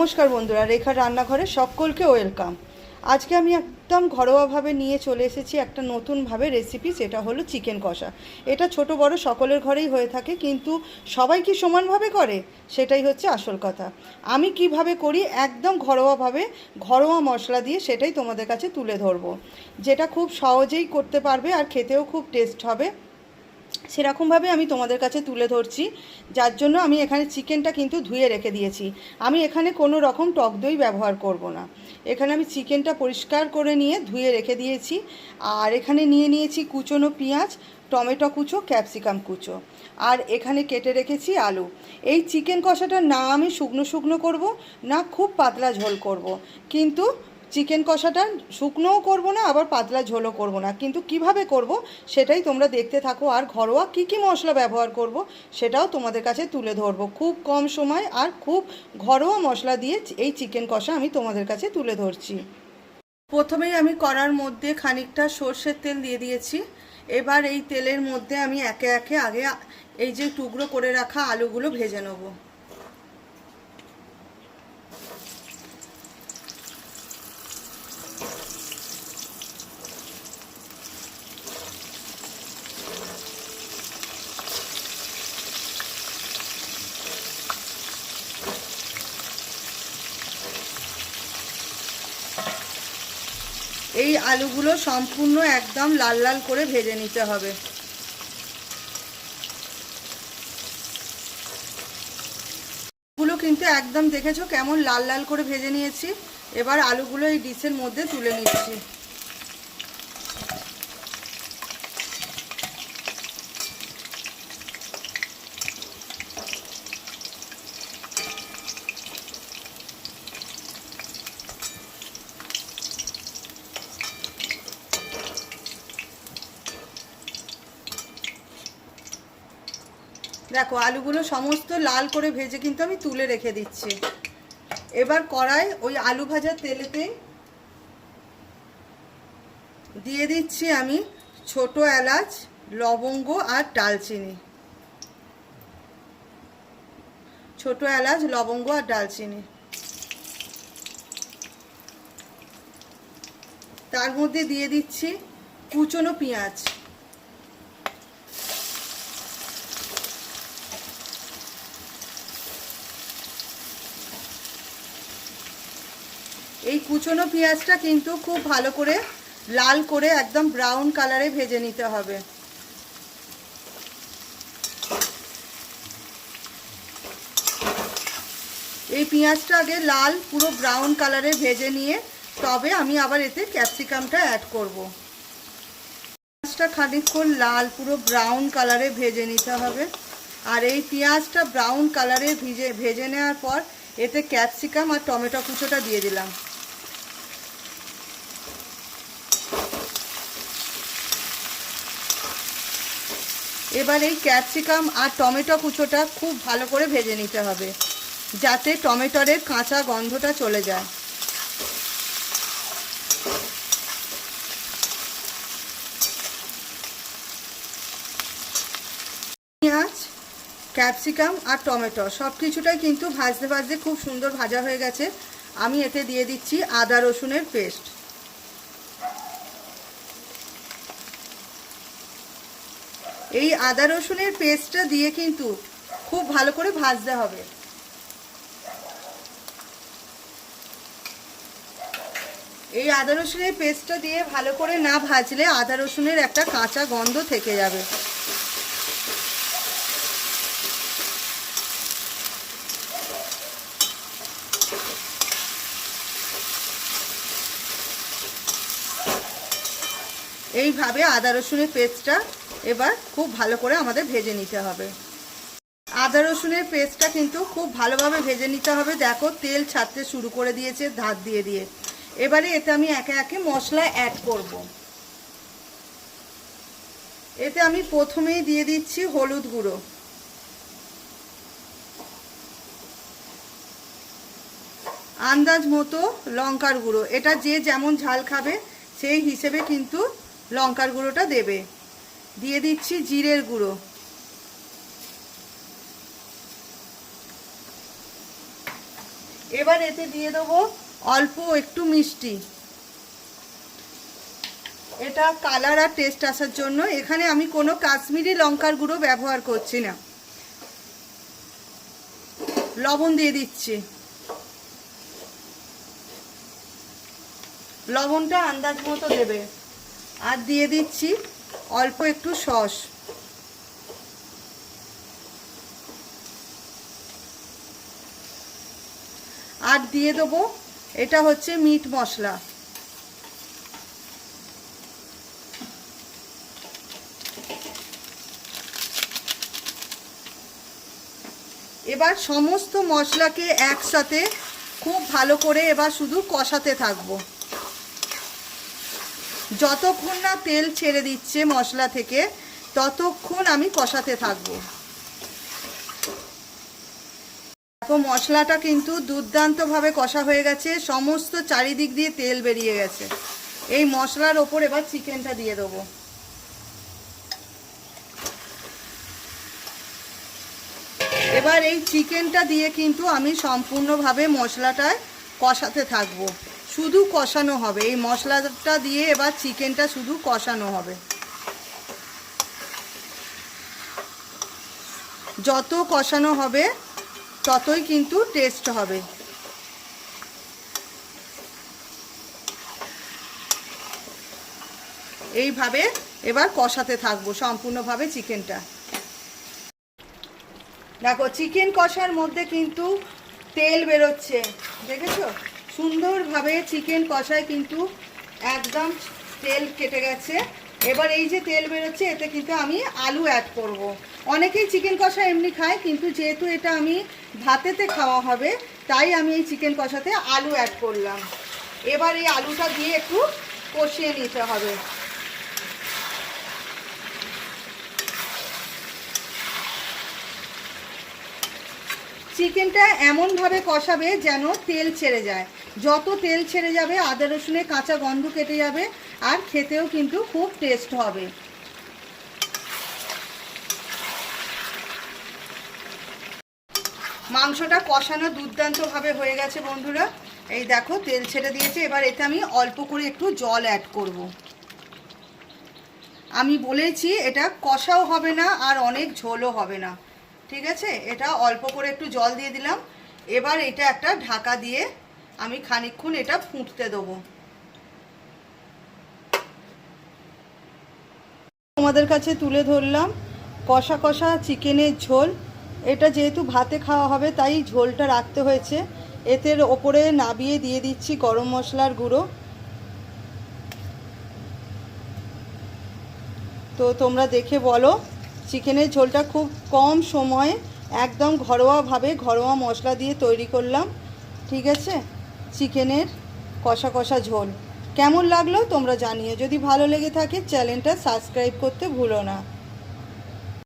নমস্কার বন্ধুরা, রেখার রান্নাঘরে সকলকে ওয়েলকাম। আজকে আমি একদম ঘরোয়াভাবে নিয়ে চলে এসেছি একটা নতুনভাবে রেসিপি, সেটা হলো চিকেন কষা। এটা ছোট বড় সকলের ঘরেই হয়ে থাকে, কিন্তু সবাই কি সমানভাবে করে সেটাই হচ্ছে আসল কথা। আমি কিভাবে করি একদম ঘরোয়াভাবে, ঘরোয়া মশলা দিয়ে, সেটাই তোমাদের কাছে তুলে ধরবো, যেটা খুব সহজেই করতে পারবে আর খেতেও খুব টেস্ট হবে। সেরকমভাবে আমি তোমাদের কাছে তুলে ধরছি, যার জন্য আমি এখানে চিকেনটা কিন্তু ধুয়ে রেখে দিয়েছি। আমি এখানে কোনো রকম টক দই ব্যবহার করব না। এখানে আমি চিকেনটা পরিষ্কার করে নিয়ে ধুয়ে রেখে দিয়েছি। আর এখানে নিয়ে নিয়েছি কুচনো পেঁয়াজ, টমেটো কুচো, ক্যাপসিকাম কুচো, আর এখানে কেটে রেখেছি আলু। এই চিকেন কষাটা না আমি শুকনো শুকনো করব, না খুব পাতলা ঝোল করব, কিন্তু চিকেন কষাটা শুকনোও করব না, আবার পাতলা ঝোলও করব না, কিন্তু কিভাবে করব সেটাই তোমরা দেখতে থাকো। আর ঘরোয়া কী কী মশলা ব্যবহার করব সেটাও তোমাদের কাছে তুলে ধরবো। খুব কম সময় আর খুব ঘরোয়া মশলা দিয়ে এই চিকেন কষা আমি তোমাদের কাছে তুলে ধরছি। প্রথমেই আমি কড়ার মধ্যে খানিকটা সর্ষের তেল দিয়ে দিয়েছি। এবার এই তেলের মধ্যে আমি একে একে আগে এই যে টুকরো করে রাখা আলুগুলো ভেজে নেবো। এই আলুগুলো সম্পূর্ণ একদম লাল লাল করে ভেজে নিতে হবে। আলুগুলো কিন্তু একদম দেখেছো কেমন লাল লাল করে ভেজে নিয়েছি। এবার আলুগুলো এই ডিশের মধ্যে তুলে নিচ্ছি। দেখো আলুগুলো সমস্ত লাল করে ভেজে কিন্তু আমি তুলে রেখে দিচ্ছি। এবার কড়াই ওই আলু ভাজার তেলেতে দিয়ে দিচ্ছি আমি ছোট এলাচ, লবঙ্গ আর দারচিনি। ছোট এলাচ, লবঙ্গ আর দারচিনি। তার মধ্যে দিয়ে দিচ্ছি কুচনো পেঁয়াজ। এই কুচনো পেঁয়াজটা কিন্তু খুব ভালো করে লাল করে একদম ব্রাউন কালারে ভেজে নিতে হবে। এই পেঁয়াজটা আগে লাল পুরো ব্রাউন কালারে ভেজে নিয়ে তবে আমি আবার এতে ক্যাপসিকামটা অ্যাড করব। পেঁয়াজটা খানিকক্ষণ লাল পুরো ব্রাউন কালারে ভেজে নিতে হবে। আর এই পেঁয়াজটা ব্রাউন কালারে ভেজে নেওয়ার পর এতে ক্যাপসিকাম আর টমেটো কুচোটা দিয়ে দিলাম। এবার এই ক্যাপসিকাম আর টমেটো কুচোটা খুব ভালো করে ভেজে নিতে হবে, যাতে টমেটোর কাঁচা গন্ধটা চলে যায়। পেঁয়াজ, ক্যাপসিকাম আর টমেটো সব কিছুটাই কিন্তু ভাজতে ভাজতে খুব সুন্দর ভাজা হয়ে গেছে। আমি এতে দিয়ে দিচ্ছি আদা রসুনের পেস্ট। এই আদা রসুনের পেস্টটা দিয়ে কিন্তু খুব ভালো করে ভাজতে হবে। এই আদা রসুনের পেস্টটা দিয়ে ভালো করে না ভাজলে আদা রসুনের একটা কাঁচা গন্ধ থেকে যাবে। এইভাবে আদা রসুনের পেস্টটা এবার খুব ভালো করে আমাদের ভেজে নিতে হবে। আদা রসুনের পেস্টটা কিন্তু খুব ভালোভাবে ভেজে নিতে হবে। দেখো তেল ছাড়তে শুরু করে দিয়েছে ধার দিয়ে দিয়ে। এবারে এতে আমি একে একে মশলা অ্যাড করব। এতে আমি প্রথমেই দিয়ে দিচ্ছি হলুদ গুঁড়ো, আন্দাজ মতো লঙ্কার গুঁড়ো। এটা যে যেমন ঝাল খাবে সেই হিসেবে কিন্তু লঙ্কার গুঁড়োটা দেবে। দিয়ে দিচ্ছি জিরের গুঁড়ো, এবার এতে দিয়ে দেবো অল্প একটু মিষ্টি, এটা কালার আর টেস্ট আসার জন্য। এখানে আমি কোনো কাশ্মীরি লঙ্কার গুঁড়ো ব্যবহার করছি না। লবণ দিয়ে দিচ্ছি, লবণটা আন্দাজ মতো দেবে। আর দিয়ে দিচ্ছি অল্প একটু সস। আর দিয়ে দেবো এটা হচ্ছে মিট মশলা। এবার সমস্ত মশলাকে একসাথে খুব ভালো করে এবার শুধু কষাতে থাকবো, যতক্ষণ না তেল ছেড়ে দিচ্ছে মশলা থেকে ততক্ষণ আমি কষাতে থাকবো। দেখো মশলাটা কিন্তু দুর্দান্তভাবে কষা হয়ে গেছে, সমস্ত চারিদিক দিয়ে তেল বেরিয়ে গেছে। এই মশলার ওপর এবার চিকেনটা দিয়ে দেবো। এবার এই চিকেনটা দিয়ে কিন্তু আমি সম্পূর্ণভাবে মশলাটায় কষাতে থাকবো, শুধু কষানো হবে। এই মশলাটা দিয়ে এবার চিকেনটা শুধু কষানো হবে। যত কষানো হবে ততই কিন্তু টেস্ট হবে। এইভাবে এবার কষাতে থাকবো সম্পূর্ণভাবে চিকেনটা। দেখো চিকেন কষার মধ্যে কিন্তু তেল বেরোচ্ছে, দেখেছো? সুন্দরভাবে চিকেন কষায় কিন্তু একদম তেল কেটে গেছে। এবার এই যে তেল বেরোচ্ছে এতে কিন্তু আমি আলু অ্যাড করব। অনেকেই চিকেন কষা এমনি খায়, কিন্তু যেহেতু এটা আমি ভাতেতে খাওয়া হবে তাই আমি এই চিকেন কষাতে আলু অ্যাড করলাম। এবার এই আলুটা দিয়ে একটু কষিয়ে নিতে হবে। চিকেনটা এমনভাবে কষাবে যেন তেল ছেড়ে যায়। যত তেল ছেড়ে যাবে আদা রসুনের কাঁচা গন্ধ কেটে যাবে, আর খেতেও কিন্তু খুব টেস্ট হবে। মাংসটা কষানো দুর্দান্তভাবে হয়ে গেছে বন্ধুরা। এই দেখো তেল ছেড়ে দিয়েছে। এবার এতে আমি অল্প করে একটু জল অ্যাড করব। আমি বলেছি এটা কষাও হবে না আর অনেক ঝোলও হবে না, ঠিক আছে? এটা অল্প করে একটু জল দিয়ে দিলাম। এবার এটা একটা ঢাকা দিয়ে আমি খানিকক্ষণ এটা ফুটতে দেবো। তোমাদের কাছে তুলে ধরলাম কষা কষা চিকেনের ঝোল। এটা যেহেতু ভাতে খাওয়া হবে তাই ঝোলটা রাখতে হয়েছে। এতে ওপরে নাবিয়ে দিয়ে দিচ্ছি গরম মশলার গুঁড়ো। তো তোমরা দেখে বলো, চিকেনের ঝোলটা খুব কম সময়ে একদম ঘরোয়াভাবে ঘরোয়া মশলা দিয়ে তৈরি করলাম, ঠিক আছে? চিকেনের কষা কষা ঝোল কেমন লাগলো তোমরা জানিও। যদি ভালো লেগে থাকে চ্যানেলটা সাবস্ক্রাইব করতে ভুলো না।